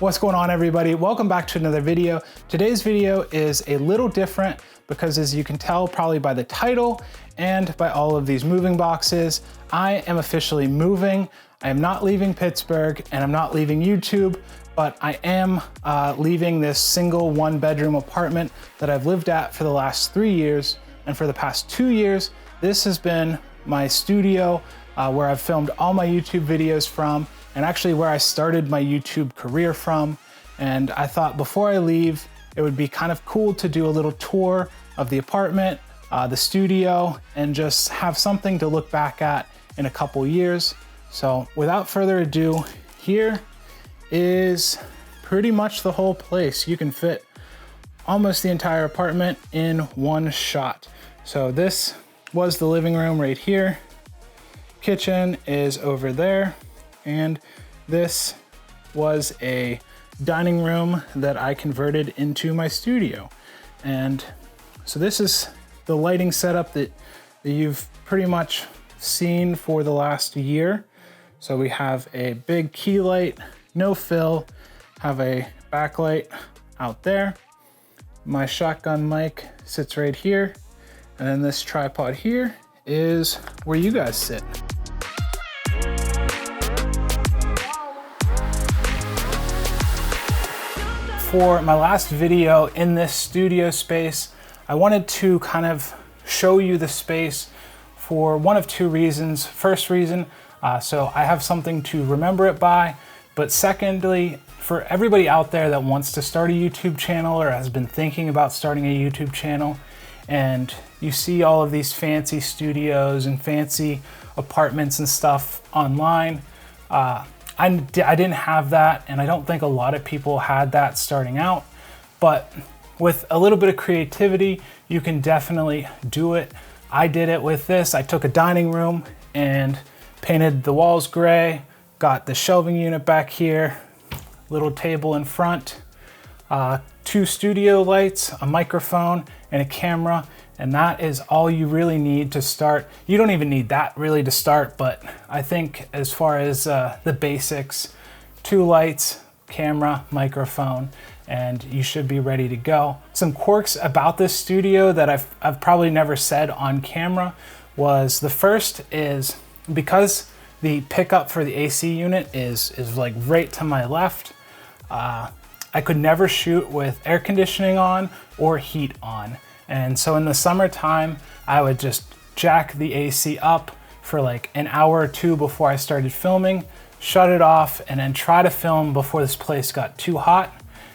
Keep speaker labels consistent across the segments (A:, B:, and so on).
A: What's going on, everybody? Welcome back to another video. Today's video is a little different because, as you can tell probably by the title and by all of these moving boxes, I am officially moving. I am not leaving Pittsburgh and I'm not leaving YouTube, but I am leaving this single 1-bedroom apartment that I've lived at for the last 3 years. And for the past 2 years, this has been my studio where I've filmed all my YouTube videos from, and actually where I started my YouTube career from. And I thought before I leave, it would be kind of cool to do a little tour of the apartment, the studio, and just have something to look back at in a couple years. So without further ado, here is pretty much the whole place. You can fit almost the entire apartment in one shot. So this was the living room right here. Kitchen is over there. And this was a dining room that I converted into my studio. And so this is the lighting setup that you've pretty much seen for the last year. So we have a big key light, no fill, have a backlight out there. My shotgun mic sits right here. And then this tripod here is where you guys sit. For my last video in this studio space, I wanted to kind of show you the space for one of two reasons. First reason, so I have something to remember it by, but secondly, for everybody out there that wants to start a YouTube channel or has been thinking about starting a YouTube channel, and you see all of these fancy studios and fancy apartments and stuff online, I didn't have that, and I don't think a lot of people had that starting out, but with a little bit of creativity, you can definitely do it. I did it with this. I took a dining room and painted the walls gray, got the shelving unit back here, little table in front, 2 studio lights, a microphone, and a camera. And that is all you really need to start. You don't even need that really to start, but I think as far as the basics, 2 lights, camera, microphone, and you should be ready to go. Some quirks about this studio that I've probably never said on camera was, the first is because the pickup for the AC unit is like right to my left, I could never shoot with air conditioning on or heat on. And so in the summertime, I would just jack the AC up for like an hour or 2 before I started filming, shut it off, and then try to film before this place got too hot.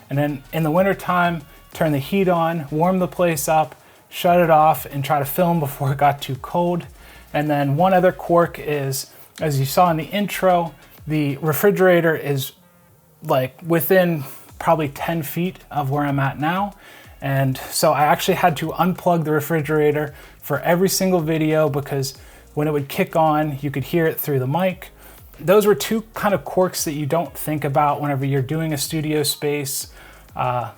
A: And then in the wintertime, turn the heat on, warm the place up, shut it off, and try to film before it got too cold. And then one other quirk is, as you saw in the intro, the refrigerator is like within probably 10 feet of where I'm at now. And so I actually had to unplug the refrigerator for every single video because when it would kick on, you could hear it through the mic. Those were 2 kind of quirks that you don't think about whenever you're doing a studio space. But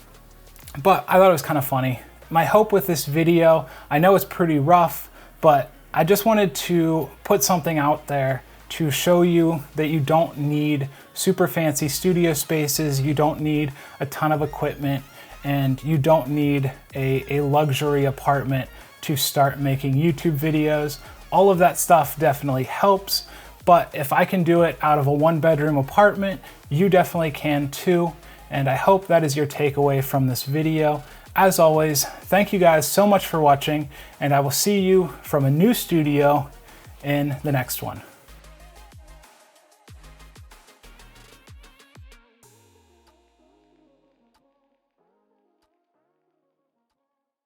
A: I thought it was kind of funny. My hope with this video, I know it's pretty rough, but I just wanted to put something out there to show you that you don't need super fancy studio spaces, you don't need a ton of equipment, and you don't need a luxury apartment to start making YouTube videos. All of that stuff definitely helps, but if I can do it out of a 1-bedroom apartment, you definitely can too. And I hope that is your takeaway from this video. As always, thank you guys so much for watching, and I will see you from a new studio in the next one.